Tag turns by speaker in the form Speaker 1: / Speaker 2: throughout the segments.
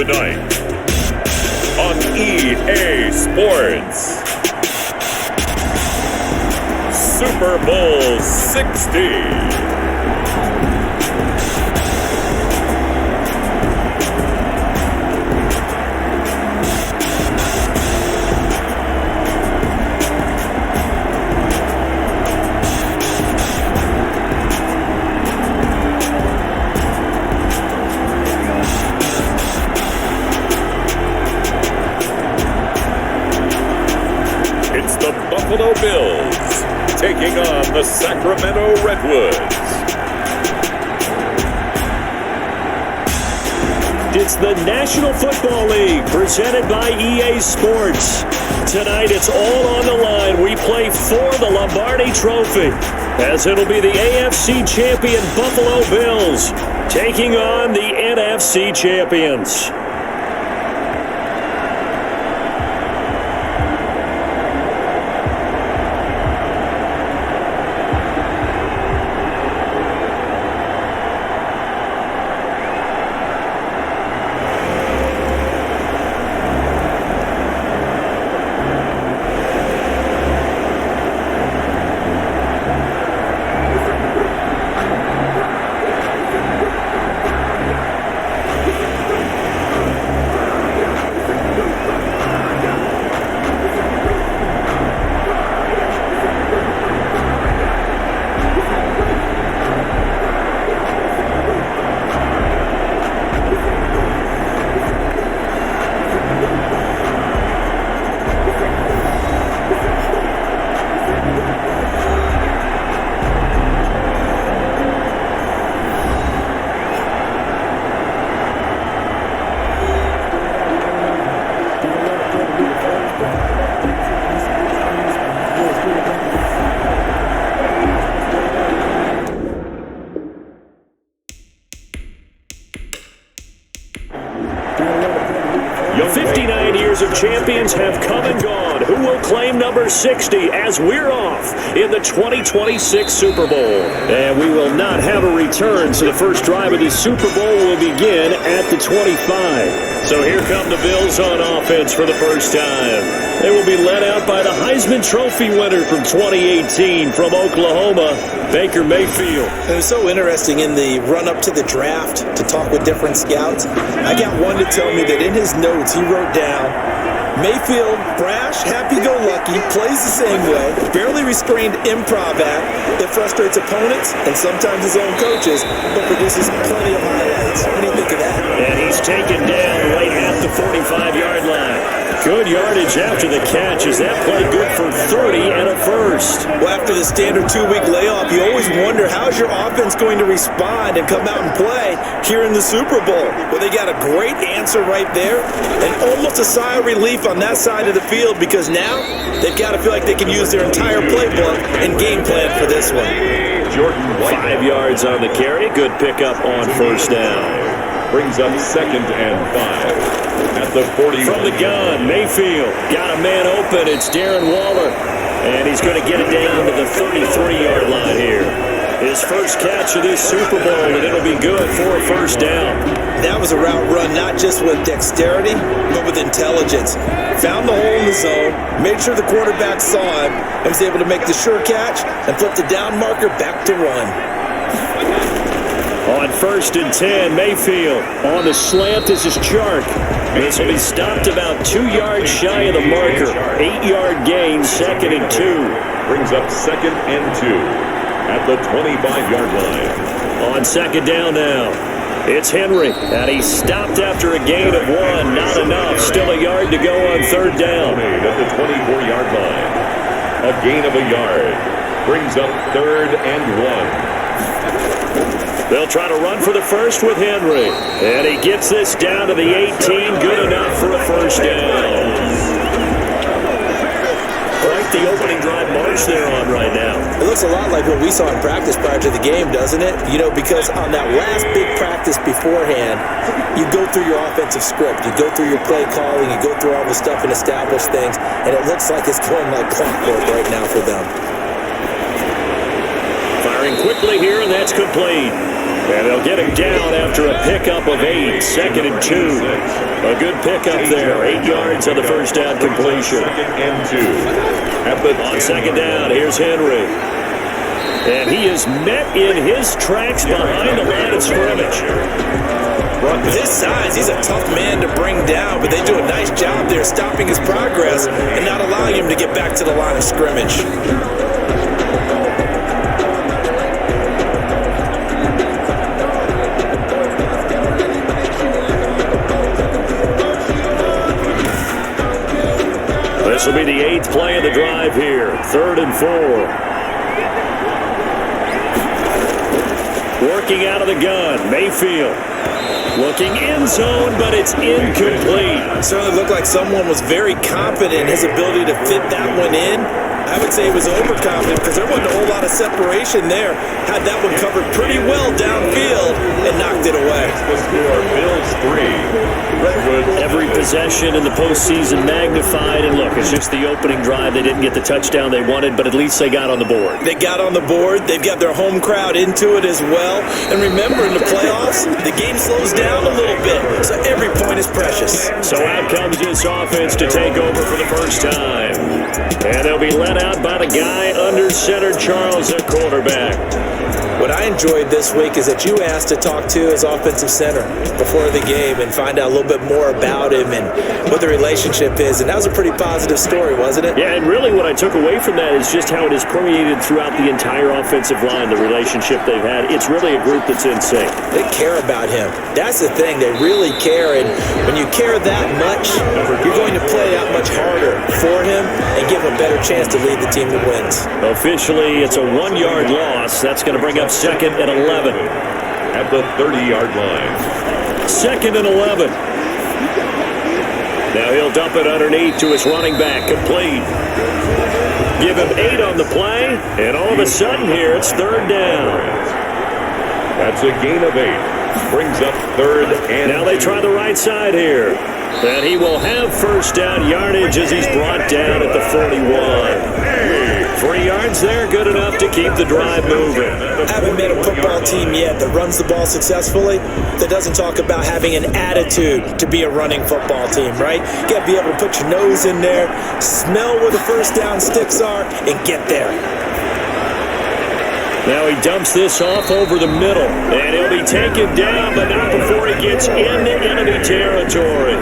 Speaker 1: Tonight on EA Sports, Super Bowl 60. Buffalo Bills taking on the Sacramento Redwoods.
Speaker 2: It's the National Football League presented by EA Sports. Tonight it's all on the line. We play for the Lombardi Trophy, as it'll be the AFC champion Buffalo Bills taking on the NFC champions. Your 59 years of champions have come and gone. Who will claim number 60 as we're off in the 2026 Super Bowl? And we will not have a return, so the first drive of the Super Bowl will begin at the 25. So here come the Bills on offense for the first time. They will be led out by the Heisman Trophy winner from 2018 from Oklahoma, Baker Mayfield.
Speaker 3: It was so interesting in the run-up to the draft to talk with different scouts. I got one to tell me that in his notes he wrote down, Mayfield, brash, happy-go-lucky, plays the same way, barely restrained improv act that frustrates opponents and sometimes his own coaches, but produces plenty of highlights. What do you think of that?
Speaker 2: And he's taken down right at the 45-yard line. Good yardage after the catch. Is that play good for 30 and a first?
Speaker 3: Well, after the standard 2-week layoff, you always wonder how's your offense going to respond and come out and play here in the Super Bowl. Well, they got a great answer right there and almost a sigh of relief on that side of the field because now they've got to feel like they can use their entire playbook and game plan for this one.
Speaker 1: Jordan White.
Speaker 2: 5 yards on the carry. Good pickup on first down.
Speaker 1: Brings up 2nd and 5 at the 40.
Speaker 2: From the gun, Mayfield got a man open. It's Darren Waller, and he's going to get it down to the 33-yard line here. His first catch of this Super Bowl, and it'll be good for a first down.
Speaker 3: That was a route run not just with dexterity, but with intelligence. Found the hole in the zone, made sure the quarterback saw him, and was able to make the sure catch and flip the down marker back to run.
Speaker 2: On 1st and 10, Mayfield on the slant. This is Chark. This will be stopped about 2 yards shy of the marker. 8-yard gain, 2nd and 2.
Speaker 1: Brings up 2nd and 2 at the 25-yard line.
Speaker 2: On 2nd down now, it's Henry, and he's stopped after a gain of 1. Not enough. Still a yard to go on 3rd down.
Speaker 1: Made at the 24-yard line. A gain of a yard. Brings up 3rd and 1.
Speaker 2: They'll try to run for the first with Henry. And he gets this down to the 18. Good enough for a first down. Quite the opening drive march they're on right now.
Speaker 3: It looks a lot like what we saw in practice prior to the game, doesn't it? You know, because on that last big practice beforehand, you go through your offensive script. You go through your play calling. You go through all the stuff and establish things. And it looks like it's going like clockwork right now for them.
Speaker 2: Firing quickly here, and that's complete. And they'll get him down after a pickup of 8, 2nd and 2. A good pickup there, 8 yards on the first down completion.
Speaker 1: 2nd and 2.
Speaker 2: On 2nd down, here's Henry. And he is met in his tracks behind the line of scrimmage.
Speaker 3: With his size, he's a tough man to bring down, but they do a nice job there stopping his progress and not allowing him to get back to the line of scrimmage.
Speaker 2: This will be the 8th play of the drive here. 3rd and 4. Working out of the gun, Mayfield. Looking end zone, but it's incomplete.
Speaker 3: Certainly looked like someone was very confident in his ability to fit that one in. I would say he was overconfident because there wasn't a whole lot of separation there. Had that one covered pretty well downfield and knocked it away.
Speaker 1: The score, Bills 3. Redwoods.
Speaker 2: Every possession in the postseason magnified. And look, it's just the opening drive. They didn't get the touchdown they wanted, but at least they got on the board.
Speaker 3: They got on the board. They've got their home crowd into it as well. And remember, in the playoffs, the game slows down a little bit, so every point is precious.
Speaker 2: So out comes this offense to take over for the first time. And they'll be led out by the guy under center, Charles, at quarterback.
Speaker 3: What I enjoyed this week is that you asked to talk to his offensive center before the game and find out a little bit more about him and what the relationship is. And that was a pretty positive story, wasn't it?
Speaker 2: Yeah, and really what I took away from that is just how it has permeated throughout the entire offensive line, the relationship they've had. It's really a group that's in sync.
Speaker 3: They care about him. That's the thing. They really care. And when you care that much, you're going to play that much harder for him and give him a better chance to lead the team that wins.
Speaker 2: Officially, it's a 1-yard loss. That's going to bring up 2nd and 11.
Speaker 1: At the 30-yard line.
Speaker 2: 2nd and 11. Now he'll dump it underneath to his running back, complete. Give him 8 on the play, and all of a sudden here, it's 3rd down.
Speaker 1: That's a gain of 8. Brings up 3rd and
Speaker 2: Now they try the right side here. And he will have first down yardage as he's brought down at the 41. 3 yards there, good enough to keep the drive moving.
Speaker 3: I haven't met a football team yet that runs the ball successfully that doesn't talk about having an attitude to be a running football team, right? You got to be able to put your nose in there, smell where the first down sticks are, and get there.
Speaker 2: Now he dumps this off over the middle, and he'll be taken down, but not before he gets into enemy territory.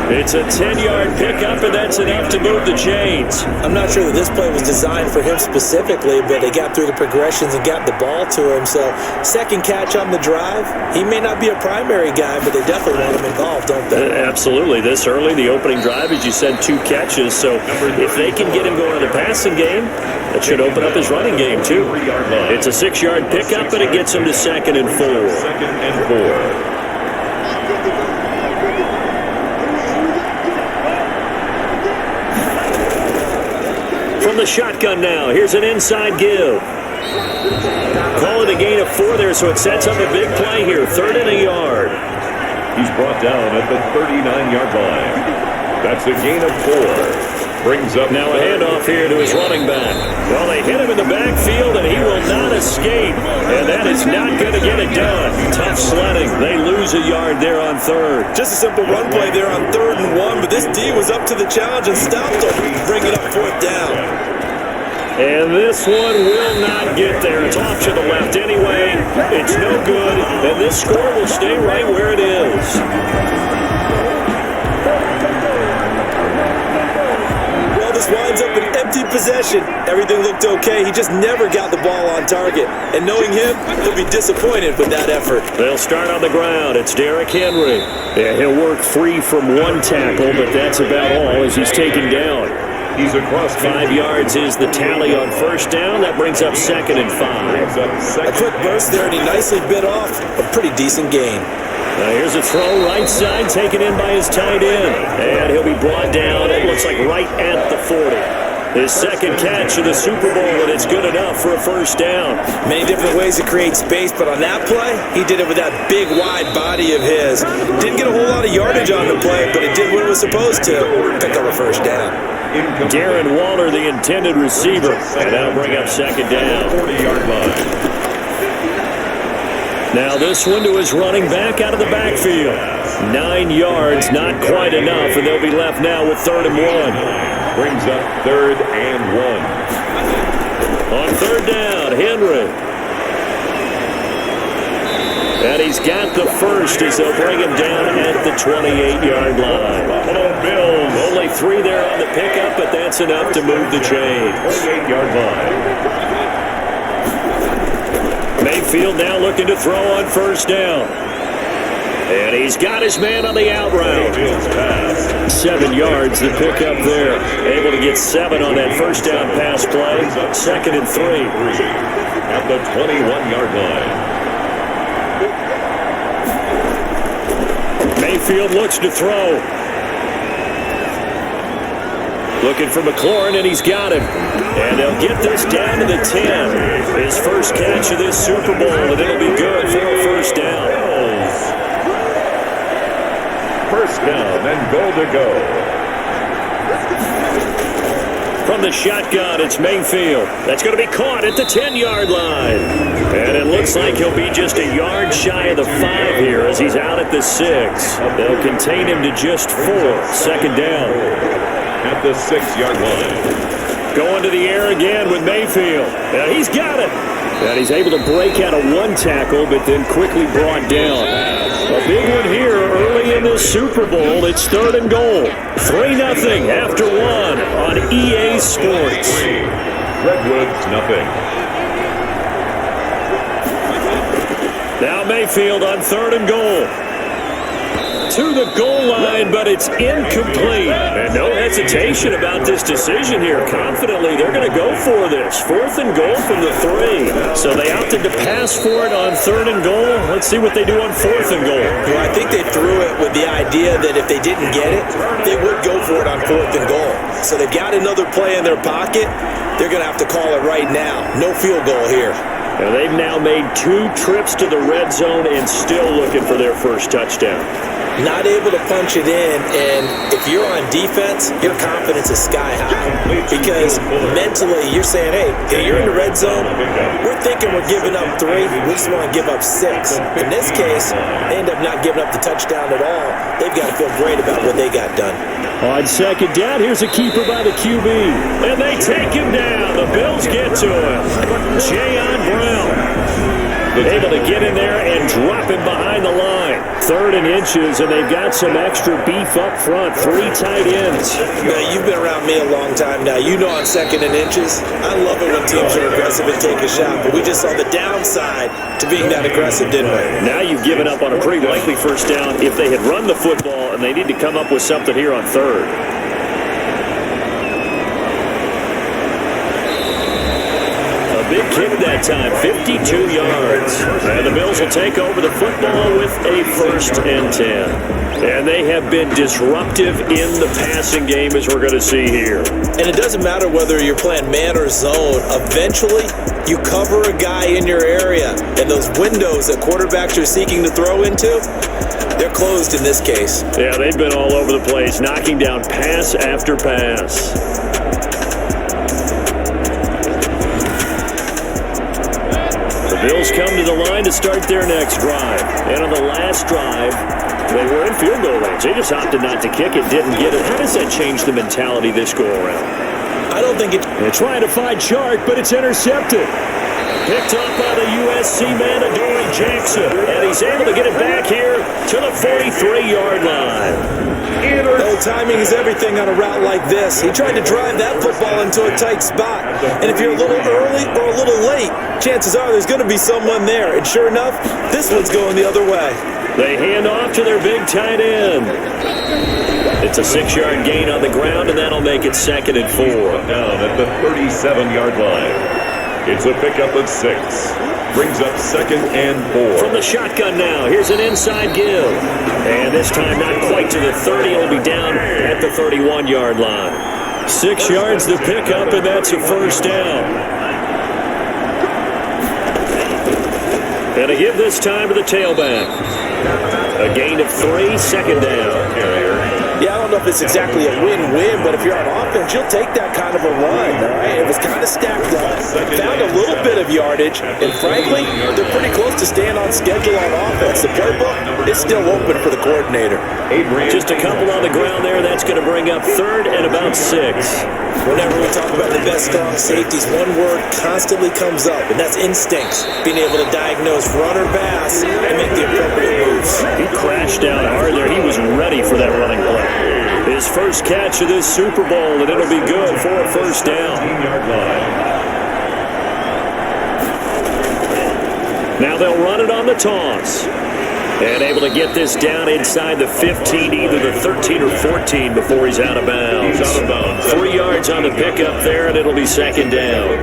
Speaker 2: It's a 10-yard pickup, and that's enough to move the chains.
Speaker 3: I'm not sure that this play was designed for him specifically, but they got through the progressions and got the ball to him. So, second catch on the drive. He may not be a primary guy, but they definitely want him involved, don't they?
Speaker 2: Absolutely. This early, the opening drive, as you said, 2 catches. So, if they can get him going in the passing game, that should open up his running game, too. It's a 6-yard pickup, and it gets him to 2nd and 4.
Speaker 1: 2nd and 4.
Speaker 2: From the shotgun now, here's an inside give. Call it a gain of 4 there, so it sets up a big play here. 3rd and a yard.
Speaker 1: He's brought down at the 39-yard line. That's a gain of 4. Brings up
Speaker 2: now a handoff here to his running back. Well, they hit him in the backfield, and he will not escape. And that is not going to get it done. Tough sledding. They lose a yard there on 3rd.
Speaker 3: Just a simple run play there on 3rd and 1, but this D was up to the challenge and stopped him, bringing up 4th down.
Speaker 2: And this one will not get there. It's off to the left anyway. It's no good, and this score will stay right where it is.
Speaker 3: This winds up an empty possession. Everything looked okay. He just never got the ball on target. And knowing him, he'll be disappointed with that effort.
Speaker 2: They'll start on the ground. It's Derrick Henry. Yeah, he'll work free from 1 tackle, but that's about all as he's taken down.
Speaker 1: He's across
Speaker 2: 5 yards is the tally on first down. That brings up 2nd and 5.
Speaker 3: A quick burst there, and he nicely bit off a pretty decent gain.
Speaker 2: Now here's a throw right side, taken in by his tight end. And he'll be brought down, it looks like right at the 40. His 2nd catch of the Super Bowl, and it's good enough for a first down.
Speaker 3: Many different ways to create space, but on that play, he did it with that big, wide body of his. Didn't get a whole lot of yardage on the play, but it did what it was supposed to, pick up a first down.
Speaker 2: Darren Waller, the intended receiver, and that'll bring up 2nd down.
Speaker 1: 40-yard line.
Speaker 2: Now this one to his running back out of the backfield. 9 yards, not quite enough, and they'll be left now with 3rd and 1.
Speaker 1: Brings up 3rd and 1.
Speaker 2: On 3rd down, Henry. And he's got the first as they'll bring him down at the 28-yard line.
Speaker 1: Buffalo Bills.
Speaker 2: Only 3 there on the pickup, but that's enough to move the chains.
Speaker 1: 28-yard line.
Speaker 2: Mayfield now looking to throw on 1st down. And he's got his man on the out route. 7 yards the pickup there. Able to get 7 on that 1st down pass play. 2nd and 3.
Speaker 1: At the 21-yard line.
Speaker 2: Mayfield looks to throw. Looking for McLaurin, and he's got him. And they'll get this down to the 10. His first catch of this Super Bowl, and it'll be good for a 1st down.
Speaker 1: 1st down and goal to go.
Speaker 2: From the shotgun, it's Mayfield. That's going to be caught at the 10-yard line. And it looks like he'll be just a yard shy of the 5 here as he's out at the 6. They'll contain him to just 4. 2nd down.
Speaker 1: At the 6-yard line.
Speaker 2: Going to the air again with Mayfield. And he's got it. And he's able to break out of 1 tackle, but then quickly brought down. A big one here early in this Super Bowl. It's 3rd and goal. 3-0 after 1 on EA Sports.
Speaker 1: Redwoods, nothing.
Speaker 2: Now Mayfield on 3rd and goal. To the goal line, but it's incomplete. And no hesitation about this decision here. Confidently, they're going to go for this. 4th and goal from the 3. So they opted to pass for it on 3rd and goal. Let's see what they do on 4th and goal.
Speaker 3: Well, I think they threw it with the idea that if they didn't get it, they would go for it on 4th and goal. So they've got another play in their pocket. They're going to have to call it right now. No field goal here.
Speaker 2: Now they've now made 2 trips to the red zone and still looking for their first touchdown.
Speaker 3: Not able to punch it in, and if you're on defense, your confidence is sky high. Because mentally, you're saying, hey, if you're in the red zone, we're thinking we're giving up 3. We just want to give up 6. In this case, they end up not giving up the touchdown at all. They've got to feel great about what they got done.
Speaker 2: On 2nd down, here's a keeper by the QB. And they take him down. The Bills get to him. Jayon Brown. Able to get in there and drop him behind the line. 3rd and inches, and they've got some extra beef up front. 3 tight ends.
Speaker 3: Now, you've been around me a long time now. You know on 2nd and inches, I love it when teams are aggressive and take a shot. But we just saw the downside to being that aggressive, didn't we?
Speaker 2: Now you've given up on a pretty likely 1st down if they had run the football, and they need to come up with something here on 3rd. Big kick that time, 52 yards. And the Bills will take over the football with a 1st and 10. And they have been disruptive in the passing game, as we're going to see here.
Speaker 3: And it doesn't matter whether you're playing man or zone. Eventually, you cover a guy in your area. And those windows that quarterbacks are seeking to throw into, they're closed in this case.
Speaker 2: Yeah, they've been all over the place, knocking down pass after pass. Bills come to the line to start their next drive. And on the last drive, they were in field goal range. They just opted not to kick it, didn't get it. How does that change the mentality this go-around?
Speaker 3: I don't think it...
Speaker 2: They're trying to find Chark, but it's intercepted. Picked up by the USC man, Adoree Jackson. And he's able to get it back here to the 43-yard line.
Speaker 3: No, timing is everything on a route like this. He tried to drive that football into a tight spot. And if you're a little early or a little late, chances are there's going to be someone there. And sure enough, this one's going the other way.
Speaker 2: They hand off to their big tight end. It's a 6-yard gain on the ground, and that'll make it 2nd and 4.
Speaker 1: Down at the 37-yard line. It's a pickup of 6. Brings up 2nd and 4.
Speaker 2: From the shotgun now, here's an inside give. And this time not quite to the 30. It'll be down at the 31-yard line. 6 yards to pick up, and that's a 1st down. And a give this time to the tailback. A gain of 3, 2nd down.
Speaker 3: Yeah, I don't know if it's exactly a win-win, but if you're on offense, you'll take that kind of a run, all right? It was kind of stacked up, found a little bit of yardage, and frankly, they're pretty close to staying on schedule on offense. The playbook is still open for the coordinator.
Speaker 2: Just a couple on the ground there. That's going to bring up 3rd and about 6.
Speaker 3: Whenever we talk about the best strong safeties, one word constantly comes up, and that's instincts. Being able to diagnose run or pass and make the appropriate moves.
Speaker 2: He crashed down hard there. He was ready for that running play. His first catch of this Super Bowl, and it'll be good for a first down. Now they'll run it on the toss. And able to get this down inside the 15, either the 13 or 14 before he's out of bounds. 3 yards on the pickup there, and it'll be 2nd down.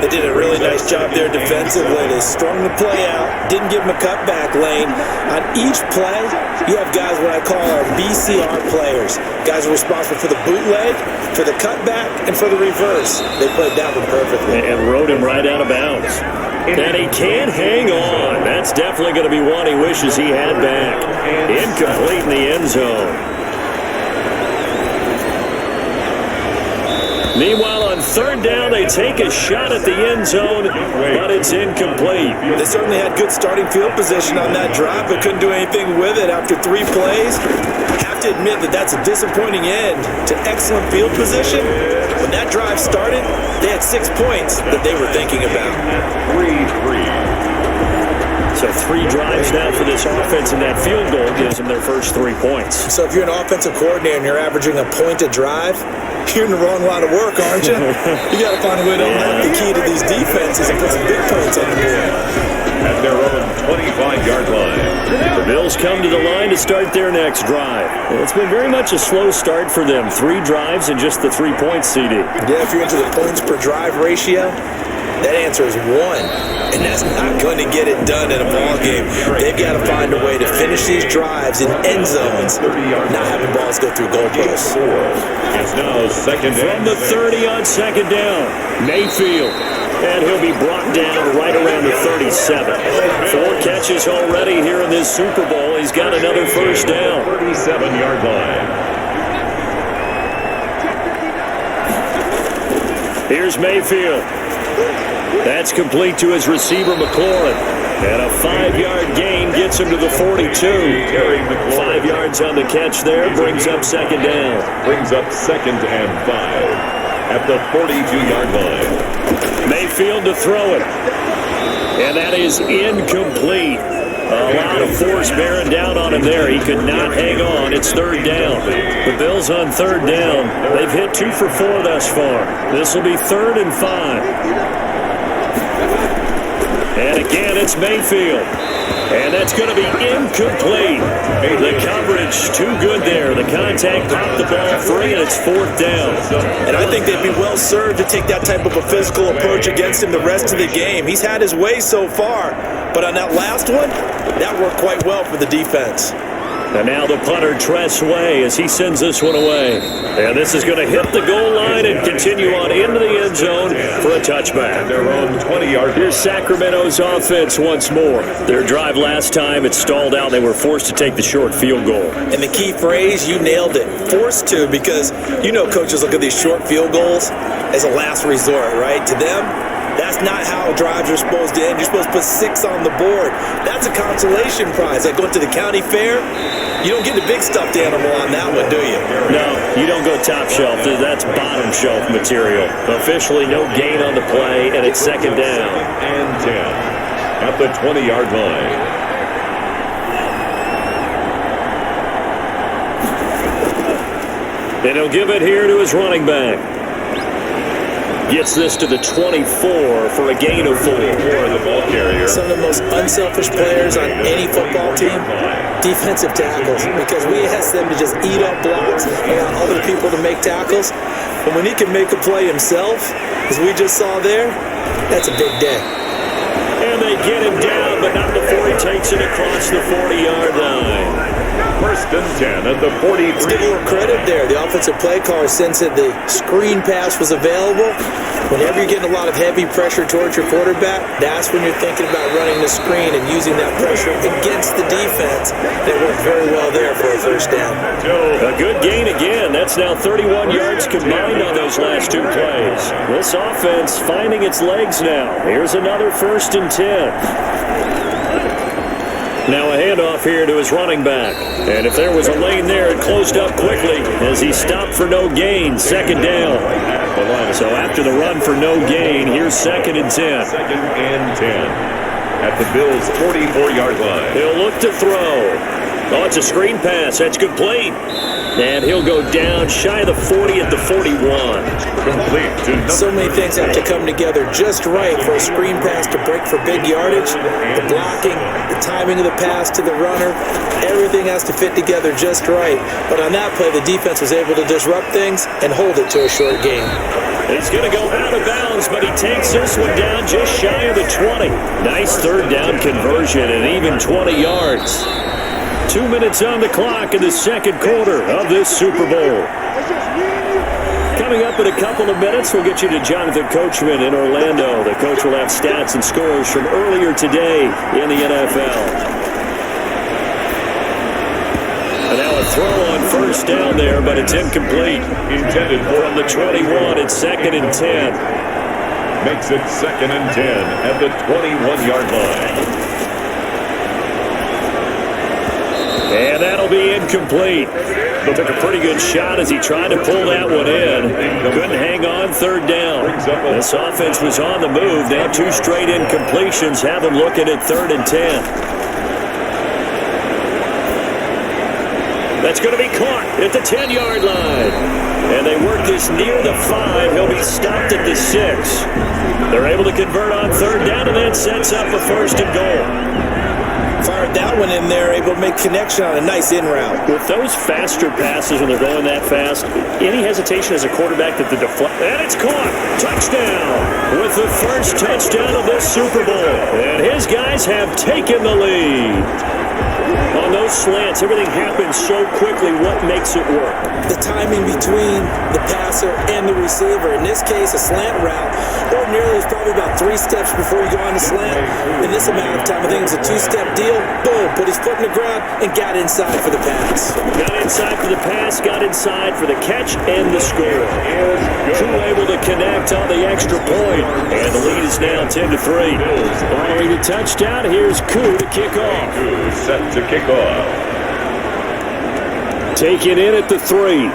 Speaker 3: They did a really nice job there defensively. They strung the play out, didn't give him a cutback lane. On each play, you have guys what I call our BCR players. Guys are responsible for the bootleg, for the cutback, and for the reverse. They played that one perfectly.
Speaker 2: And rode him right out of bounds. And he can't hang on. That's definitely going to be one he wishes he had back. Incomplete in the end zone. Meanwhile, on 3rd down, they take a shot at the end zone, but it's incomplete.
Speaker 3: They certainly had good starting field position on that drive, but couldn't do anything with it after 3 plays. Have to admit that that's a disappointing end to excellent field position. When that drive started, they had 6 points that they were thinking about.
Speaker 1: 3-3.
Speaker 2: So 3 drives now for this offense, and that field goal gives them their first 3 points.
Speaker 3: So if you're an offensive coordinator and you're averaging a point a drive, you're in the wrong line of work, aren't you? You got to find a way to unlock the key to these defenses and put some big points on the board.
Speaker 1: At their own 25-yard line.
Speaker 2: The Bills come to the line to start their next drive. It's been very much a slow start for them. 3 drives and just the 3 points, CD.
Speaker 3: Yeah, if you're into the points per drive ratio, that answer is 1. And that's not going to get it done in a ball game. They've got to find a way to finish these drives in end zones, not having balls go through goalposts.
Speaker 1: It's now 2nd
Speaker 2: From the 30 on 2nd down, Mayfield. And he'll be brought down right around the 37. 4 catches already here in this Super Bowl. He's got another first down.
Speaker 1: 37-yard line.
Speaker 2: Here's Mayfield. That's complete to his receiver, McLaurin. And a 5-yard gain gets him to the 42. 5 yards on the catch there, brings up 2nd down.
Speaker 1: Brings up 2nd and 5 at the 42-yard line.
Speaker 2: Mayfield to throw it. And that is incomplete. A lot of force bearing down on him there. He could not hang on. It's 3rd down. The Bills on 3rd down. They've hit 2 for 4 thus far. This will be 3rd and 5. And again, it's Mayfield. And that's going to be incomplete. The coverage too good there. The contact popped the ball free, and it's 4th down.
Speaker 3: And I think they'd be well served to take that type of a physical approach against him the rest of the game. He's had his way so far, but on that last one, that worked quite well for the defense.
Speaker 2: And now the punter, Tress Way, as he sends this one away. And this is going to hit the goal line and continue on into the end zone for a touchback.
Speaker 1: Their own 20-yard.
Speaker 2: Here's Sacramento's offense once more. Their drive last time, it stalled out. They were forced to take the short field goal.
Speaker 3: And the key phrase, you nailed it. Forced to, because you know coaches look at these short field goals as a last resort, right? To them, that's not how drives are supposed to end. You're supposed to put 6 on the board. That's a consolation prize. Like going to the county fair, you don't get the big stuffed animal on that one, do you?
Speaker 2: No, you don't go top shelf. That's bottom shelf material. Officially no gain on the play, and it's 2nd down.
Speaker 1: And 10 at the 20-yard line.
Speaker 2: And he'll give it here to his running back. Gets this to the 24 for a gain of 4.
Speaker 1: The ball carrier.
Speaker 3: Some of the most unselfish players on any football team, defensive tackles, because we ask them to just eat up blocks and allow other people to make tackles. But when he can make a play himself, as we just saw there, that's a big day.
Speaker 2: And they get him down, but not before he takes it across the 40-yard line.
Speaker 1: First and 10 at the 43.
Speaker 3: Let's give a little credit there. The offensive play caller since that the screen pass was available. Whenever you're getting a lot of heavy pressure towards your quarterback, that's when you're thinking about running the screen and using that pressure against the defense. That worked very well there for a first down.
Speaker 2: A good gain again. That's now 31 yards combined on those last two plays. This offense finding its legs now. Here's another 1st and 10. Now a handoff here to his running back. And if there was a lane there, it closed up quickly as he stopped for no gain. 2nd down. So after the run for no gain, here's 2nd and 10.
Speaker 1: 2nd and 10 at the Bills' 44-yard line.
Speaker 2: He'll look to throw. Oh, it's a screen pass. That's complete. And he'll go down shy of the 40 at the 41.
Speaker 1: Complete to
Speaker 3: so many things have to come together just right for a screen pass to break for big yardage. The blocking, the timing of the pass to the runner, everything has to fit together just right. But on that play, the defense was able to disrupt things and hold it to a short game.
Speaker 2: He's going to go out of bounds, but he takes this one down just shy of the 20. Nice 3rd down conversion and even 20 yards. 2 minutes on the clock in the 2nd quarter of this Super Bowl. Coming up in a couple of minutes, we'll get you to Jonathan Coachman in Orlando. The coach will have stats and scores from earlier today in the NFL. And now a throw on 1st down there, but it's incomplete.
Speaker 1: Intended for
Speaker 2: From the 21, it's 2nd and 10.
Speaker 1: Makes it 2nd and 10 at the 21-yard line.
Speaker 2: And that'll be incomplete. Took a pretty good shot as he tried to pull that one in. Couldn't hang on 3rd down. This offense was on the move. Now 2 straight incompletions have them looking at 3rd and 10. That's going to be caught at the 10-yard line. And they work this near the 5. He'll be stopped at the 6. They're able to convert on 3rd down, and that sets up a 1st and goal.
Speaker 3: Fired that one in there, able to make connection on a nice in route.
Speaker 2: With those faster passes when they're going that fast, any hesitation as a quarterback that the deflect, and it's caught. Touchdown with the first touchdown of this Super Bowl. And his guys have taken the lead. On those slants, everything happens so quickly. What makes it work?
Speaker 3: The timing between the passer and the receiver. In this case, a slant route ordinarily is probably about 3 steps before you go on the slant. In this amount of time, I think it's a 2-step deal. Boom, put his foot in the ground and got inside for the pass.
Speaker 2: Got inside for the pass, got inside for the catch and the score. Two able to connect on the extra point, and the lead is now 10-3. Following the touchdown, here's Koo to kick off.
Speaker 1: Set to kick off.
Speaker 2: Taken in at the 3.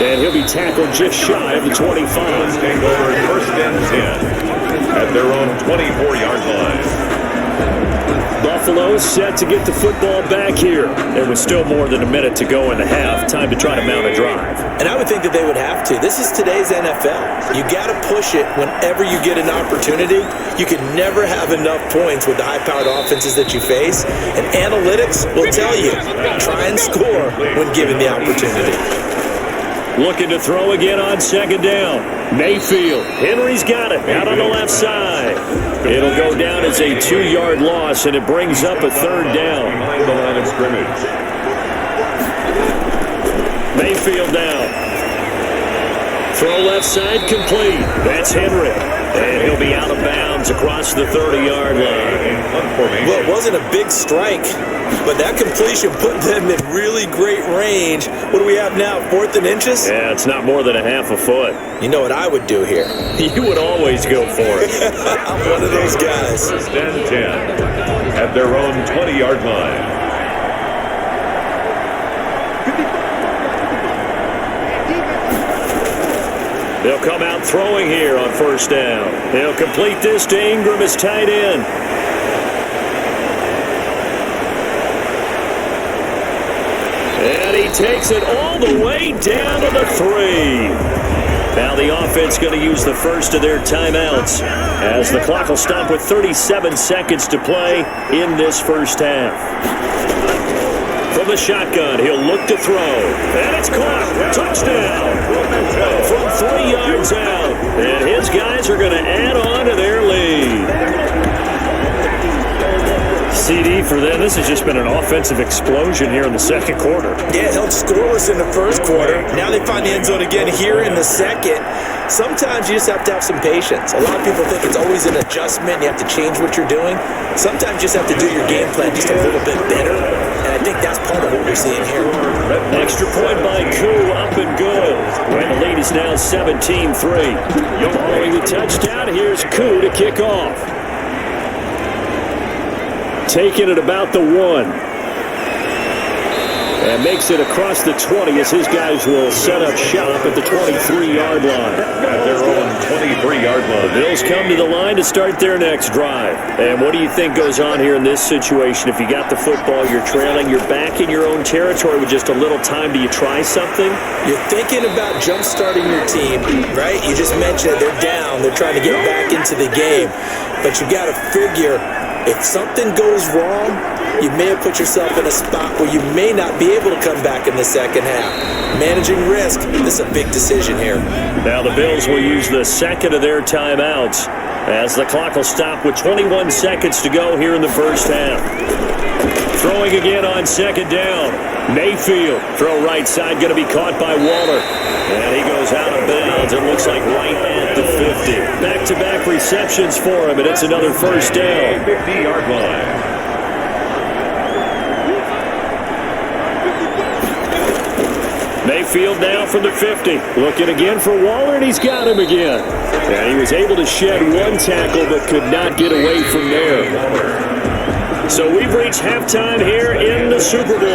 Speaker 2: And he'll be tackled just shy of the 25.
Speaker 1: Take over 1st and 10 at their own 24-yard line.
Speaker 2: Buffalo set to get the football back here. There was still more than a minute to go in the half. Time to try to mount a drive.
Speaker 3: And I would think that they would have to. This is today's NFL. You got to push it whenever you get an opportunity. You can never have enough points with the high-powered offenses that you face. And analytics will tell you, try and score when given the opportunity.
Speaker 2: Looking to throw again on 2nd down. Mayfield. Henry's got it out on the left side. It'll go down as a 2-yard loss, and it brings up a 3rd down.
Speaker 1: Behind the line of scrimmage.
Speaker 2: Mayfield down. Throw left side complete. That's Henry. And he'll be out of bounds across the 30-yard line.
Speaker 3: Well, it wasn't a big strike, but that completion put them in really great range. What do we have now, 4th and inches?
Speaker 2: Yeah, it's not more than a half a foot.
Speaker 3: You know what I would do here?
Speaker 2: You would always go for it.
Speaker 3: I'm one of those guys.
Speaker 1: 1st and 10 at their own 20-yard line.
Speaker 2: They'll come out throwing here on 1st down. They'll complete this to Ingram as tight end. And he takes it all the way down to the 3. Now the offense going to use the first of their timeouts as the clock will stop with 37 seconds to play in this first half. From the shotgun, he'll look to throw. And it's caught. Touchdown. From 3 yards out. And his guys are going to add on to their lead. CD for them. This has just been an offensive explosion here in the second quarter.
Speaker 3: Yeah, held scoreless in the first quarter. Now they find the end zone again here in the second. Sometimes you just have to have some patience. A lot of people think it's always an adjustment. You have to change what you're doing. Sometimes you just have to do your game plan just a little bit better. And I think that's part of what we're seeing here.
Speaker 2: Extra point by Koo, up and good. And the lead is now 17-3. Following the touchdown, here's Koo to kick off. Taking it about the 1. And makes it across the 20 as his guys will set up shop at the 23-yard line.
Speaker 1: At their own 23-yard line.
Speaker 2: The Bills come to the line to start their next drive. And what do you think goes on here in this situation? If you got the football, you're trailing, you're back in your own territory with just a little time. Do you try something?
Speaker 3: You're thinking about jump-starting your team, right? You just mentioned they're down. They're trying to get back into the game. But you got to figure, if something goes wrong, you may have put yourself in a spot where you may not be able to come back in the second half. Managing risk, this is a big decision here.
Speaker 2: Now the Bills will use the second of their timeouts as the clock will stop with 21 seconds to go here in the first half. Throwing again on second down. Mayfield, throw right side, going to be caught by Waller. And he goes out of bounds. It looks like right at the 50. Back-to-back receptions for him, and it's another first down.
Speaker 1: 50-yard line.
Speaker 2: Mayfield now from the 50. Looking again for Waller, and he's got him again. And he was able to shed one tackle, but could not get away from there. So we've reached halftime here in the Super Bowl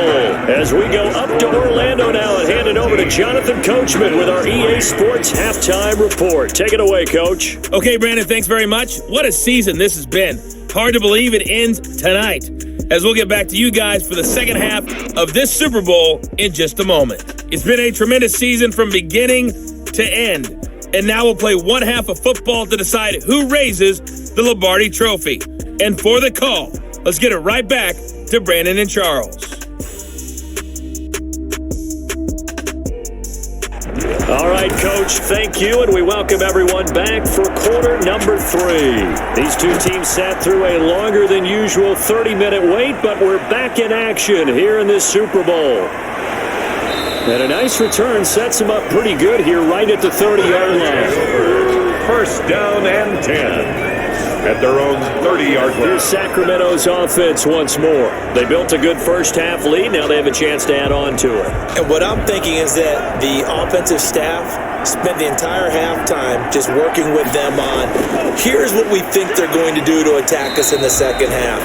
Speaker 2: as we go up to Orlando now and hand it over to Jonathan Coachman with our EA Sports Halftime Report. Take it away, Coach.
Speaker 4: Okay, Brandon, thanks very much. What a season this has been. Hard to believe it ends tonight, as we'll get back to you guys for the second half of this Super Bowl in just a moment. It's been a tremendous season from beginning to end, and now we'll play one half of football to decide who raises the Lombardi Trophy. And for the call, let's get it right back to Brandon and Charles.
Speaker 2: All right, Coach, thank you, and we welcome everyone back for quarter number 3. These two teams sat through a longer than usual 30-minute wait, but we're back in action here in this Super Bowl. And a nice return sets them up pretty good here right at the 30-yard line.
Speaker 1: First down and 10. At their own 30-yard line.
Speaker 2: Here's Sacramento's offense once more. They built a good first-half lead. Now they have a chance to add on to it.
Speaker 3: And what I'm thinking is that the offensive staff spent the entire halftime just working with them on, here's what we think they're going to do to attack us in the second half.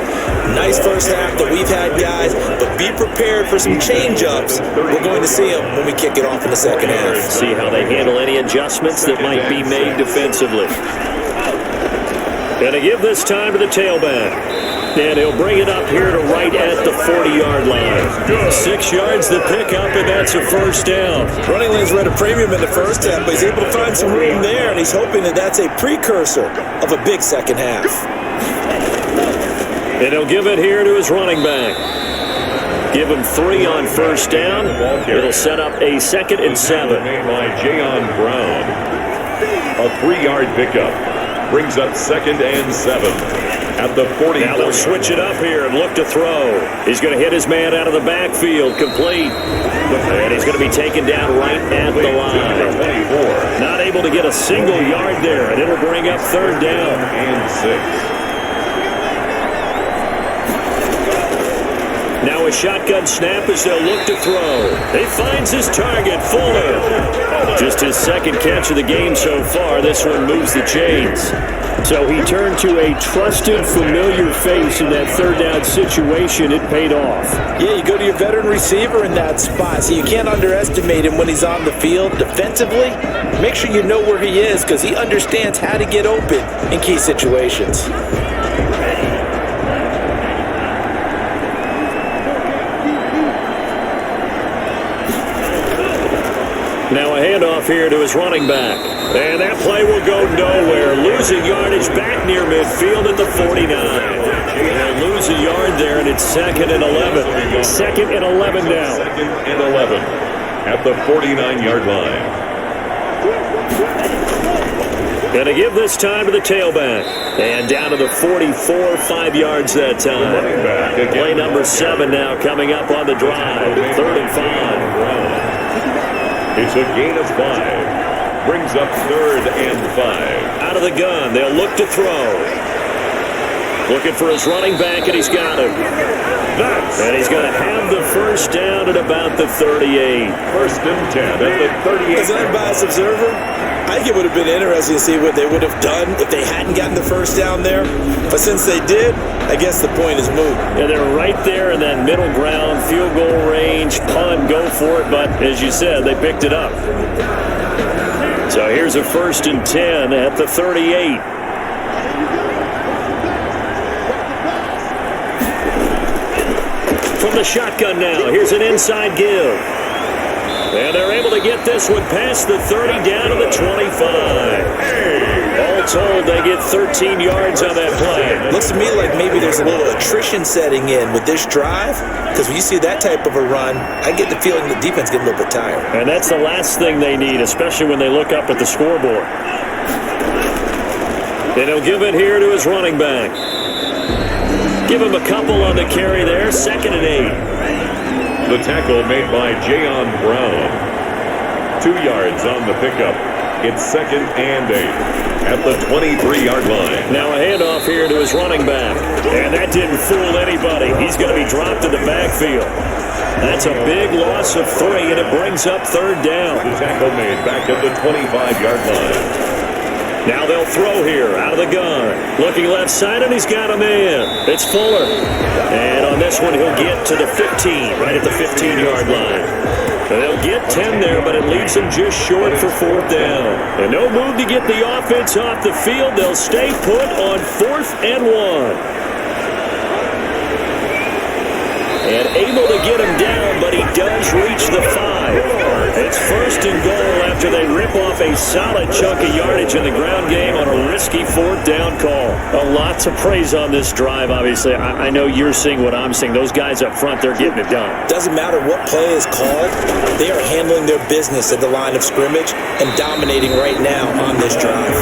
Speaker 3: Nice first half that we've had, guys, but be prepared for some change-ups. We're going to see them when we kick it off in the second half.
Speaker 2: See how they handle any adjustments that might be made defensively. And to give this time to the tailback. And he'll bring it up here to right at the 40-yard line. 6 yards the pickup, and that's a first down.
Speaker 3: Running lanes were at a premium in the first half, but he's able to find some room there, and he's hoping that that's a precursor of a big second half.
Speaker 2: And he'll give it here to his running back. Give him 3 on first down. It'll set up a 2nd and 7.
Speaker 1: By Jayon Brown. A 3-yard pickup. Brings up 2nd and 7 at the 40.
Speaker 2: Now they'll switch it up here and look to throw. He's going to hit his man out of the backfield, complete. And he's going to be taken down right at the line. Not able to get a single yard there, and it'll bring up 3rd down.
Speaker 1: And 6.
Speaker 2: Now a shotgun snap as they'll look to throw. He finds his target, Fuller. Just his 2nd catch of the game so far. This one moves the chains. So he turned to a trusted, familiar face in that 3rd down situation. It paid off.
Speaker 3: Yeah, you go to your veteran receiver in that spot, so you can't underestimate him when he's on the field defensively. Make sure you know where he is because he understands how to get open in key situations.
Speaker 2: Now a handoff here to his running back. And that play will go nowhere. Losing yardage back near midfield at the 49. And lose a yard there, and it's 2nd and 11. 2nd and 11 now.
Speaker 1: 2nd and 11 at the 49-yard line.
Speaker 2: And to give this time to the tailback. And down to the 44, 5 yards that time. Play number 7 now coming up on the drive. 3rd and 5.
Speaker 1: It's a gain of 5. Brings up 3rd and 5.
Speaker 2: Out of the gun, they'll look to throw. Looking for his running back, and he's got him. And he's going to have the first down at about the 38.
Speaker 1: 1st and 10 at the 38.
Speaker 3: As an unbiased observer, I think it would have been interesting to see what they would have done if they hadn't gotten the first down there. But since they did, I guess the point is moot.
Speaker 2: Yeah, they're right there in that middle ground, field goal range, punt, go for it. But as you said, they picked it up. So here's a 1st and 10 at the 38. From the shotgun now, here's an inside give. And they're able to get this one past the 30 down to the 25. All told, they get 13 yards on that play.
Speaker 3: Looks to me like maybe there's a little attrition setting in with this drive, because when you see that type of a run, I get the feeling the defense get a little bit tired.
Speaker 2: And that's the last thing they need, especially when they look up at the scoreboard. And he'll give it here to his running back. Give him a couple on the carry there, 2nd and 8.
Speaker 1: The tackle made by Jayon Brown. 2 yards on the pickup. It's 2nd and 8 at the 23-yard line.
Speaker 2: Now a handoff here to his running back. And that didn't fool anybody. He's going to be dropped in the backfield. That's a big loss of 3, and it brings up 3rd down.
Speaker 1: The tackle made back at the 25-yard line.
Speaker 2: Now they'll throw here, out of the gun. Looking left side, and he's got a man. It's Fuller. And on this one, he'll get to the 15, right at the 15-yard line. So they'll get 10 there, but it leaves them just short for 4th down. And no move to get the offense off the field. They'll stay put on 4th and 1. And able to get him down, but he does reach the 5. It's 1st and goal after they rip off a solid chunk of yardage in the ground game on a risky 4th down call. A lot to praise on this drive, obviously. I know you're seeing what I'm seeing. Those guys up front, they're getting it done.
Speaker 3: Doesn't matter what play is called, they are handling their business at the line of scrimmage and dominating right now on this drive.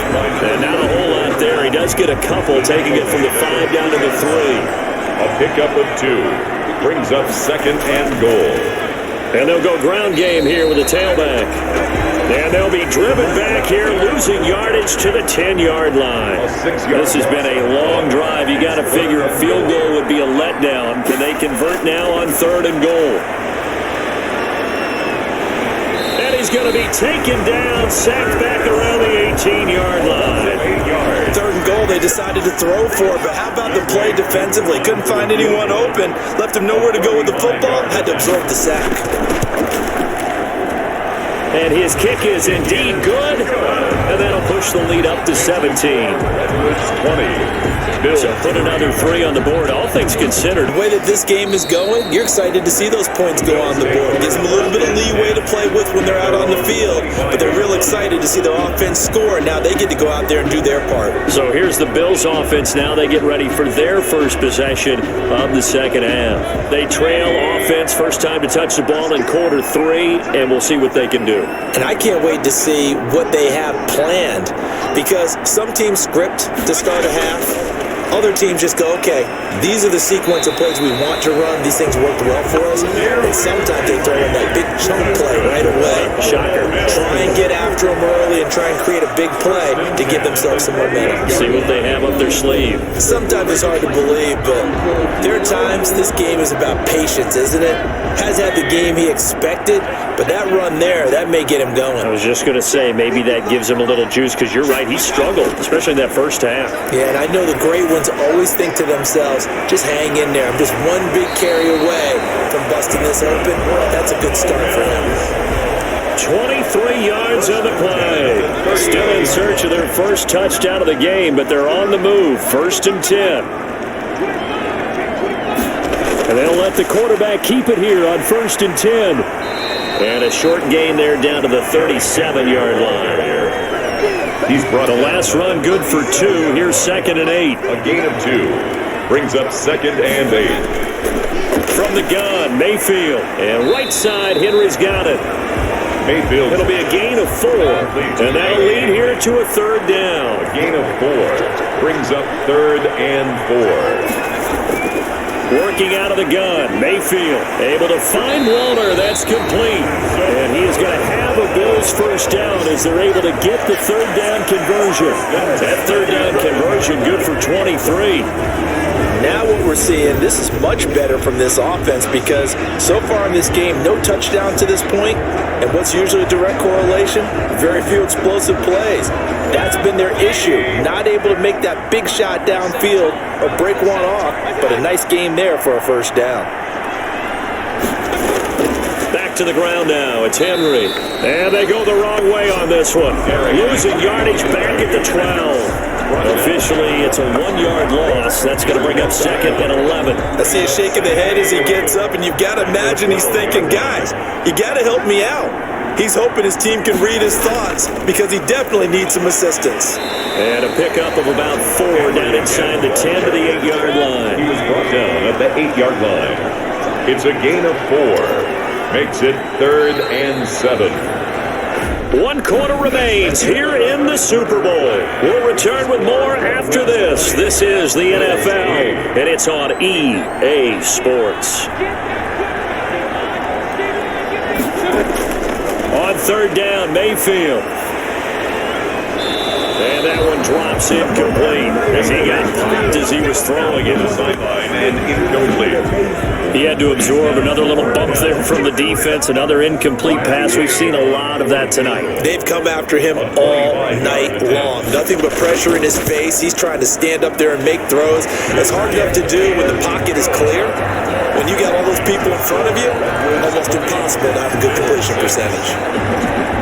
Speaker 2: And not a whole lot there. He does get a couple, taking it from the 5 down to the 3.
Speaker 1: A pickup of 2. Brings up 2nd and goal.
Speaker 2: And they'll go ground game here with a tailback. And they'll be driven back here, losing yardage to the 10-yard line. This has been a long drive. You got to figure a field goal would be a letdown. Can they convert now on 3rd and goal? And he's going to be taken down, sacked back around the 18-yard line.
Speaker 3: 3rd and goal, they decided to throw for, but how about the play defensively? Couldn't find anyone open, left him nowhere to go with the football, had to absorb the sack.
Speaker 2: And his kick is indeed good, and that'll push the lead up to 17.
Speaker 1: Redwoods 20.
Speaker 2: So put another 3 on the board, all things considered.
Speaker 3: The way that this game is going, you're excited to see those points go on the board. It gives them a little bit of leeway to play with when they're out on the field, but they're real excited to see their offense score, and now they get to go out there and do their part.
Speaker 2: So here's the Bills' offense now. They get ready for their first possession of the second half. They trail offense, first time to touch the ball in quarter 3, and we'll see what they can do.
Speaker 3: And I can't wait to see what they have planned, because some teams script to start a half. Other teams just go, okay, these are the sequence of plays we want to run. These things worked well for us. And sometimes they throw in that big chunk play right away.
Speaker 2: Shocker.
Speaker 3: Try and get after them early and try and create a big play to give themselves some momentum.
Speaker 2: See what they have up their sleeve.
Speaker 3: Sometimes it's hard to believe, but there are times this game is about patience, isn't it? Has had the game he expected, but that run there, that may get him going.
Speaker 2: I was just going to say, maybe that gives him a little juice, because you're right, he struggled, especially in that first half.
Speaker 3: Yeah, and I know the great ones always think to themselves, just hang in there. I'm just one big carry away from busting this open. That's a good start for him.
Speaker 2: 23 yards on the play. Still in search of their first touchdown of the game, but they're on the move. 1st and 10. And they'll let the quarterback keep it here on 1st and 10. And a short gain there down to the 37-yard line.
Speaker 1: He's brought
Speaker 2: the last run good for 2. Here's 2nd and 8.
Speaker 1: A gain of 2. Brings up 2nd and 8.
Speaker 2: From the gun, Mayfield. And right side, Henry's got it.
Speaker 1: Mayfield.
Speaker 2: It'll be a gain of 4, and that'll lead here to a third down.
Speaker 1: A gain of 4 brings up 3rd and 4.
Speaker 2: Working out of the gun, Mayfield able to find Walter. That's complete. And he is going to have a Bills first down as they're able to get the third down conversion. That third down conversion good for 23.
Speaker 3: Now what we're seeing, this is much better from this offense because so far in this game, no touchdown to this point, and what's usually a direct correlation? Very few explosive plays. That's been their issue, not able to make that big shot downfield or break one off, but a nice game there for a first down.
Speaker 2: Back to the ground now, it's Henry. And they go the wrong way on this one. Losing yardage back at the 12. Officially, it's a 1-yard loss. That's going to bring up 2nd and 11.
Speaker 3: I see him shaking the head as he gets up, and you've got to imagine he's thinking, guys, you got to help me out. He's hoping his team can read his thoughts because he definitely needs some assistance.
Speaker 2: And a pickup of about 4 down inside the 10 to the 8-yard line.
Speaker 1: He was brought down at the 8-yard line. It's a gain of 4. Makes it 3rd and 7.
Speaker 2: 1 quarter remains here in the Super Bowl. We'll return with more after this. This is the NFL, and it's on EA Sports. On third down, Mayfield. And that one drops incomplete as he got popped as he was throwing it.
Speaker 1: Sideline and incomplete.
Speaker 2: He had to absorb another little bump there from the defense, another incomplete pass. We've seen a lot of that tonight.
Speaker 3: They've come after him all night long. Nothing but pressure in his face. He's trying to stand up there and make throws. It's hard enough to do when the pocket is clear. When you got all those people in front of you, almost impossible to have a good completion percentage.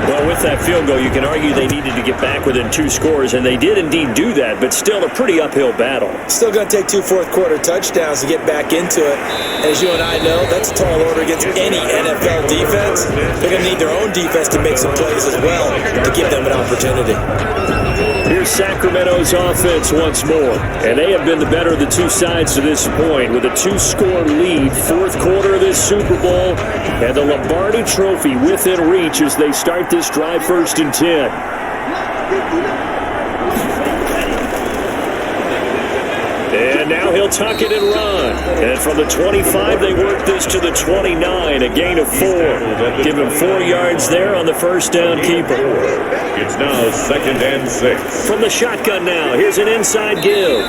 Speaker 2: Well, with that field goal, you can argue they needed to get back within 2 scores, and they did indeed do that, but still a pretty uphill battle.
Speaker 3: Still going to take 2 fourth-quarter touchdowns to get back into it. As you and I know, that's a tall order against any NFL defense. They're going to need their own defense to make some plays as well to give them an opportunity.
Speaker 2: Here's Sacramento's offense once more, and they have been the better of the 2 sides to this point with a 2-score lead, 4th quarter of this Super Bowl, and the Lombardi Trophy within reach as they start this drive 1st and 10. And now he'll tuck it and run. And from the 25, they work this to the 29, a gain of 4. Give him 4 yards there on the first down keeper.
Speaker 1: It's now 2nd and 6.
Speaker 2: From the shotgun now, here's an inside give.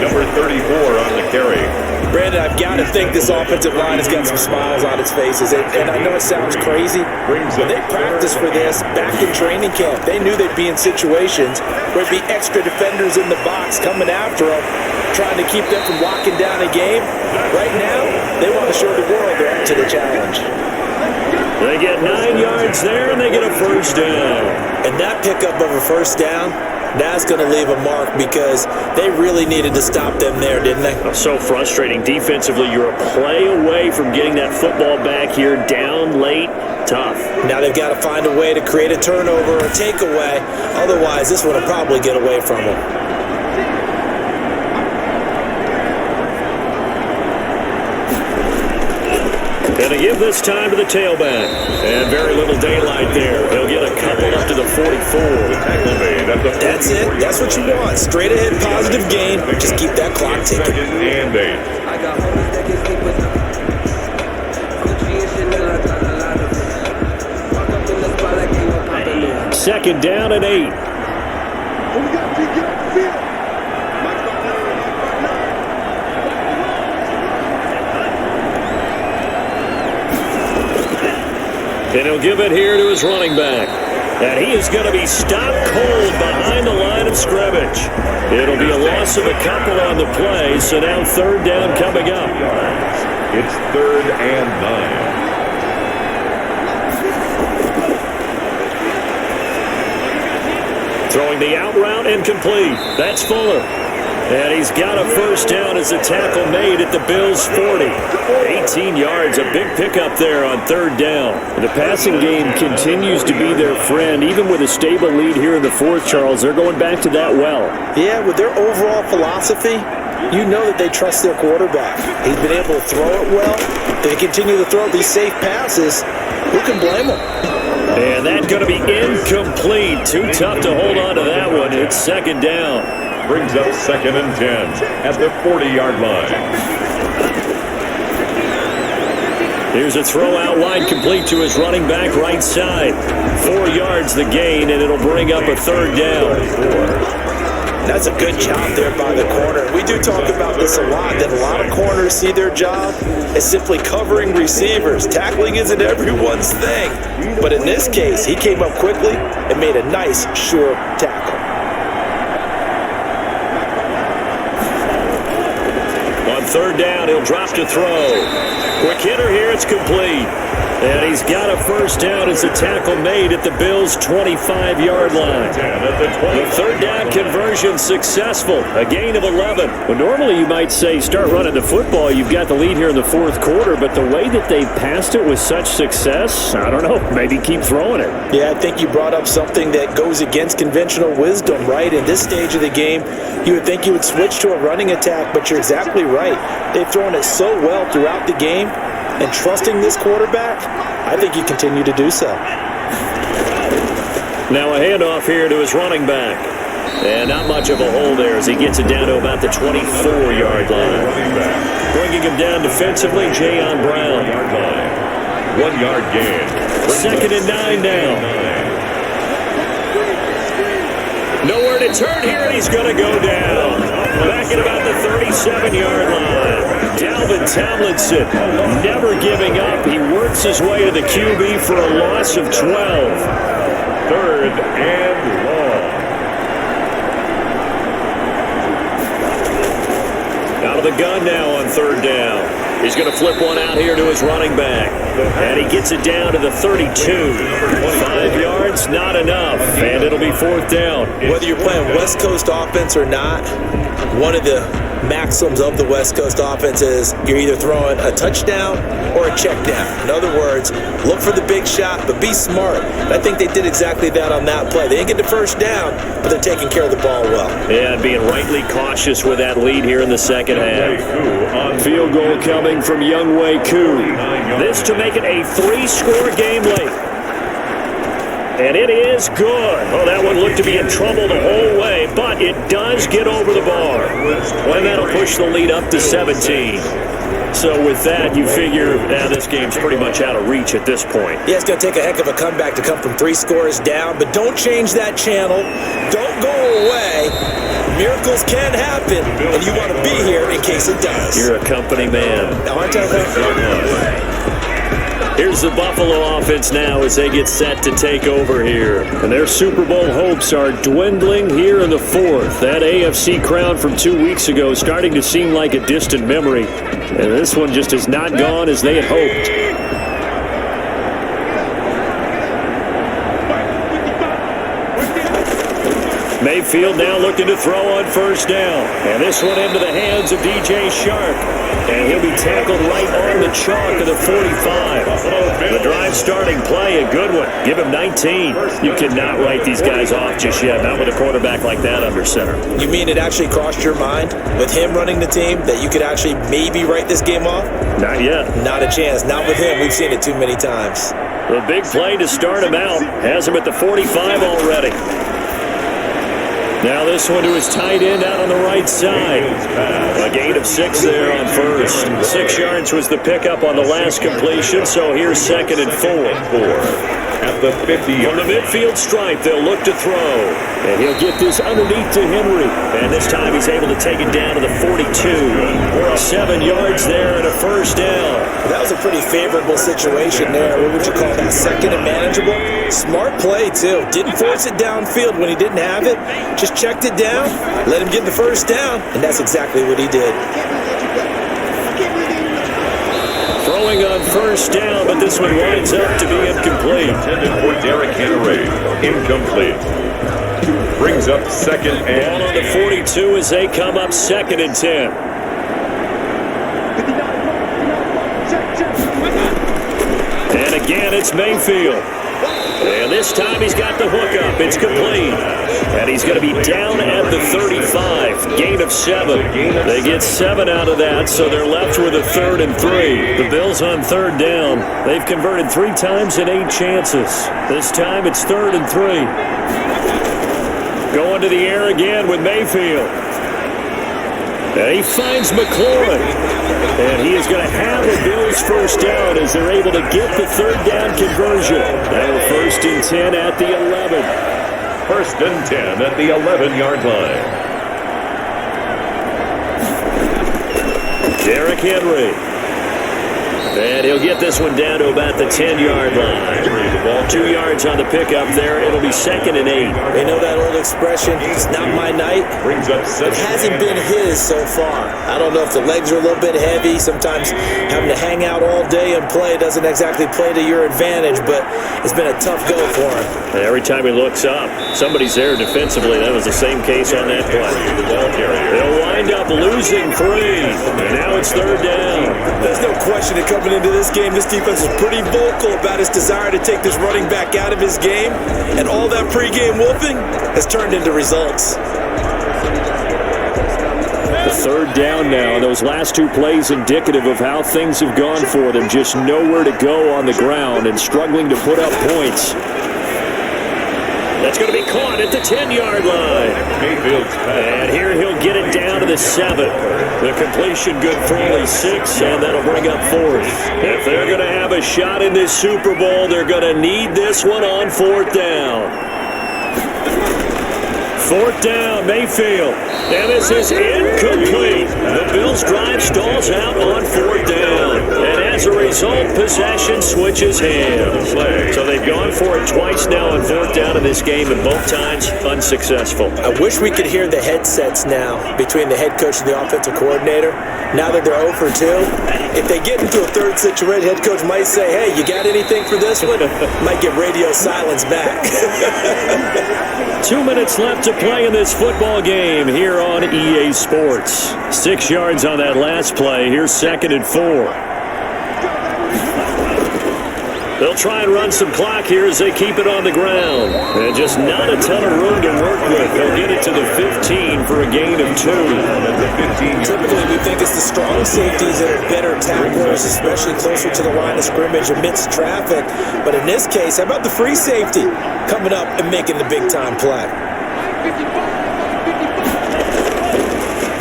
Speaker 1: Number 34 on the carry.
Speaker 3: Brandon, I've got to think this offensive line has got some smiles on its faces. And I know it sounds crazy, but they practiced for this back in training camp. They knew they'd be in situations where there'd be extra defenders in the box coming after them, trying to keep them from locking down a game. Right now, they want to show the world they're up to the challenge.
Speaker 2: They get 9 yards there, and they get a first down.
Speaker 3: And that pickup of a first down, that's going to leave a mark because they really needed to stop them there, didn't they?
Speaker 2: So frustrating. Defensively, you're a play away from getting that football back here down late. Tough.
Speaker 3: Now they've got to find a way to create a turnover or takeaway. Otherwise, this one will probably get away from them.
Speaker 2: Going to give this time to the tailback. And very little daylight there. He'll get a couple up to the 44.
Speaker 3: That's it. That's what you want. Straight ahead, positive gain. Just keep that clock ticking.
Speaker 1: 2nd and 8.
Speaker 2: Second down and 8. And he'll give it here to his running back. And he is going to be stopped cold behind the line of scrimmage. It'll be a loss of a couple on the play, so now third down coming up.
Speaker 1: It's 3rd and
Speaker 2: 9. Throwing the out route and complete. That's Fuller. And he's got a first down as a tackle made at the Bills' 40. 18 yards, a big pickup there on third down. The passing game continues to be their friend. Even with a stable lead here in the 4th, Charles, they're going back to that well.
Speaker 3: Yeah, with their overall philosophy, you know that they trust their quarterback. He's been able to throw it well. They continue to throw these safe passes. Who can blame them?
Speaker 2: And that's going to be incomplete. Too tough to hold on to that one. It's second down.
Speaker 1: Brings up 2nd and 10 at the 40-yard line.
Speaker 2: Here's a throw out wide, complete to his running back right side. 4 yards the gain, and it'll bring up a third down.
Speaker 3: That's a good job there by the corner. We do talk about this a lot, that a lot of corners see their job as simply covering receivers. Tackling isn't everyone's thing. But in this case, he came up quickly and made a nice, sure tackle.
Speaker 2: On third down, he'll drop to throw. Quick hitter here, it's complete. And he's got a first down as a tackle made at the Bills' 25-yard line. The third down conversion successful, a gain of 11. Well, normally you might say start running the football. You've got the lead here in the fourth quarter, but the way that they passed it with such success, I don't know, maybe keep throwing it.
Speaker 3: Yeah, I think you brought up something that goes against conventional wisdom, right? In this stage of the game, you would think you would switch to a running attack, but you're exactly right. They've thrown it so well throughout the game. And trusting this quarterback, I think you continue to do so.
Speaker 2: Now a handoff here to his running back. And not much of a hole there as he gets it down to about the 24-yard line. Bringing him down defensively, Jayon Brown.
Speaker 1: 1 yard gain.
Speaker 2: 2nd and 9 now. Nowhere to turn here, and he's going to go down. Back at about the 37-yard line. Dalvin Tomlinson never giving up. He works his way to the QB for a loss of 12.
Speaker 1: 3rd and long.
Speaker 2: Out of the gun now on third down. He's going to flip one out here to his running back. And he gets it down to the 32. 5 yards, not enough. And it'll be 4th down.
Speaker 3: Whether you're playing West Coast offense or not, one of the maxims of the West Coast offense is you're either throwing a touchdown or a check down. In other words, look for the big shot, but be smart. And I think they did exactly that on that play. They didn't get the first down, but they're taking care of the ball well.
Speaker 2: Yeah, being rightly cautious with that lead here in the second half. Field goal coming from Younghoe Koo. This to make it a 3-score game late. And it is good. Oh, that one looked to be in trouble the whole way, but it does get over the bar. And that'll push the lead up to 17. So with that, you figure this game's pretty much out of reach at this point.
Speaker 3: Yeah, it's going to take a heck of a comeback to come from 3 scores down, but don't change that channel. Don't go away. Miracles can happen, and you want to be here in case it does.
Speaker 2: You're a company man.
Speaker 3: Aren't I?
Speaker 2: Here's the Buffalo offense now as they get set to take over here. And their Super Bowl hopes are dwindling here in the 4th. That AFC crown from 2 weeks ago is starting to seem like a distant memory. And this one just has not gone as they had hoped. Mayfield now looking to throw on first down. And this one into the hands of DJ Shark. And he'll be tackled right on the chalk of the 45. The drive starting play, a good one. Give him 19. You cannot write these guys off just yet, not with a quarterback like that under center.
Speaker 3: You mean it actually crossed your mind with him running the team that you could actually maybe write this game off?
Speaker 2: Not yet.
Speaker 3: Not a chance. Not with him. We've seen it too many times.
Speaker 2: The big play to start him out. Has him at the 45 already. Now this one to his tight end out on the right side. A gain of 6 there on first. 6 yards was the pickup on the last completion, so here's 2nd and 4.
Speaker 1: At the 50.
Speaker 2: From the midfield stripe, they'll look to throw. And he'll get this underneath to Henry. And this time he's able to take it down to the 42. 7 yards there and a first down.
Speaker 3: That was a pretty favorable situation there. What would you call that? 2nd and manageable? Smart play, too. Didn't force it downfield when he didn't have it. Just checked it down, let him get the first down, and that's exactly what he did.
Speaker 2: Throwing on first down, but this one winds up to be incomplete.
Speaker 1: Intended for Derrick Henry. Incomplete. Brings up 2nd and
Speaker 2: ball on the 42 as they come up 2nd and 10. And again, it's Mayfield. And this time he's got the hookup. It's complete. And he's going to be down at the 35. Gain of 7. They get 7 out of that, so they're left with a 3rd and 3. The Bills on 3rd down. They've converted 3 times in 8 chances. This time it's 3rd and 3. Going to the air again with Mayfield. And he finds McLaurin. And he is going to have a Bills first down as they're able to get the 3rd down conversion. Now 1st and 10 at the 11.
Speaker 1: 1st and 10 at the 11-yard line.
Speaker 2: Derrick Henry. And he'll get this one down to about the 10-yard line. 2 yards on the pickup there. It'll be 2nd and 8.
Speaker 3: They know that old expression, it's not my night.
Speaker 1: Brings up
Speaker 3: It hasn't been his so far. I don't know if the legs are a little bit heavy. Sometimes having to hang out all day and play doesn't exactly play to your advantage, but it's been a tough go for him.
Speaker 2: And every time he looks up, somebody's there defensively. That was the same case on that play. They'll wind up losing 3. And now it's 3rd down.
Speaker 3: There's no question that coming into this game, this defense was pretty vocal about its desire to take this running back out of his game, and all that pregame wolfing has turned into results.
Speaker 2: The 3rd down now, and those last 2 plays indicative of how things have gone for them. Just nowhere to go on the ground and struggling to put up points. That's going to be caught at the 10-yard line. And here he'll get it down to the 7. The completion good for only 6, and that'll bring up 4th. If they're going to have a shot in this Super Bowl, they're going to need this one on 4th down. 4th down, Mayfield. And this is incomplete. The Bills' drive stalls out on 4th down. And as a result, possession switches hands. So they've gone for it twice now on 4th down in this game, and both times unsuccessful.
Speaker 3: I wish we could hear the headsets now between the head coach and the offensive coordinator. Now that they're 0 for 2, if they get into a 3rd situation, head coach might say, hey, you got anything for this one? Might get radio silence back.
Speaker 2: 2 minutes left to play in this football game here on EA Sports. 6 yards on that last play. Here's 2nd and 4. They'll try and run some clock here as they keep it on the ground. And just not a ton of room to work with. They'll get it to the 15 for a gain of 2.
Speaker 3: Typically, we think it's the strong safeties that are better tacklers, especially closer to the line of scrimmage amidst traffic. But in this case, how about the free safety coming up and making the big-time play?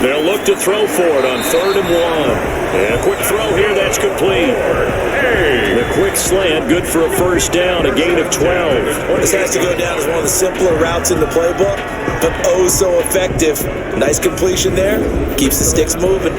Speaker 2: They'll look to throw for it on 3rd and 1. And a quick throw here, that's complete. The quick slant, good for a first down, a gain of 12.
Speaker 3: This has to go down as one of the simpler routes in the playbook, but oh so effective. Nice completion there, keeps the sticks moving.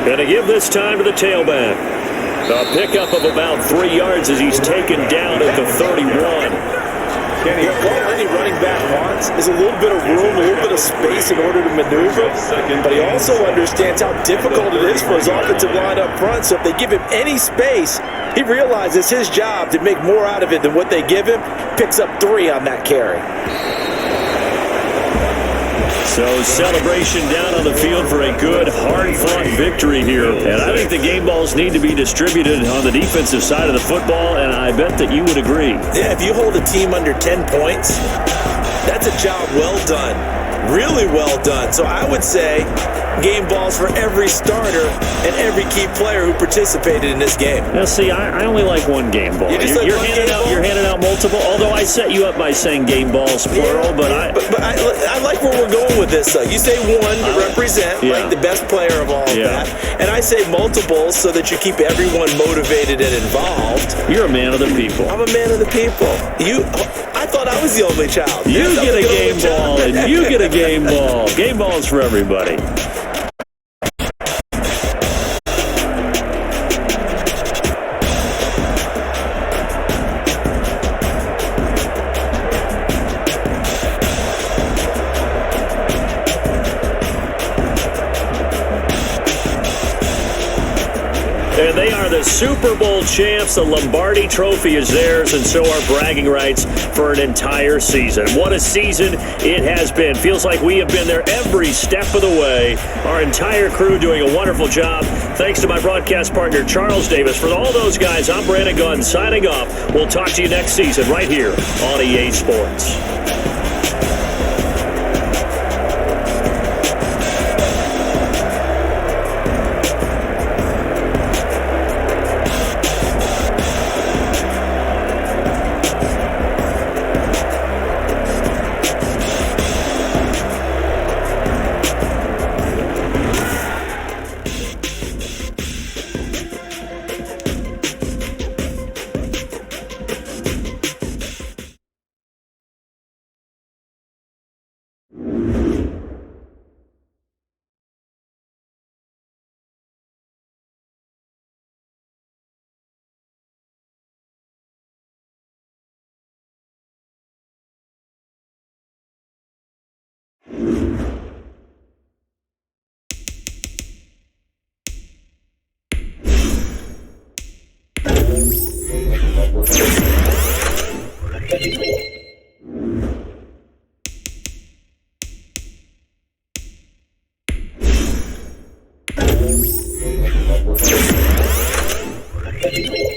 Speaker 2: Going to give this time to the tailback. A pickup of about 3 yards as he's taken down at the 31.
Speaker 3: All any running back wants is a little bit of room, a little bit of space in order to maneuver. But he also understands how difficult it is for his offensive line up front. So if they give him any space, he realizes his job to make more out of it than what they give him. Picks up 3 on that carry.
Speaker 2: So celebration down on the field for a good, hard-fought victory here. And I think the game balls need to be distributed on the defensive side of the football, and I bet that you would agree.
Speaker 3: Yeah, if you hold a team under 10 points, that's a job well done. Really well done. So I would say game balls for every starter and every key player who participated in this game.
Speaker 2: Now, see, I only like one game ball. You're handing out multiple, although I set you up by saying game balls, plural, but
Speaker 3: I like where we're going with this. You say one to represent like the best player of all of that, and I say multiples so that you keep everyone motivated and involved.
Speaker 2: You're a man of the people.
Speaker 3: I'm a man of the people. I thought I was the only child.
Speaker 2: You get a game ball, and you get a game ball. Game balls for everybody. And they are the Super Bowl champs. The Lombardi Trophy is theirs, and so are bragging rights for an entire season. What a season it has been. Feels like we have been there every step of the way. Our entire crew doing a wonderful job. Thanks to my broadcast partner, Charles Davis. For all those guys, I'm Brandon Gunn signing off. We'll talk to you next season right here on EA Sports.
Speaker 5: Ready.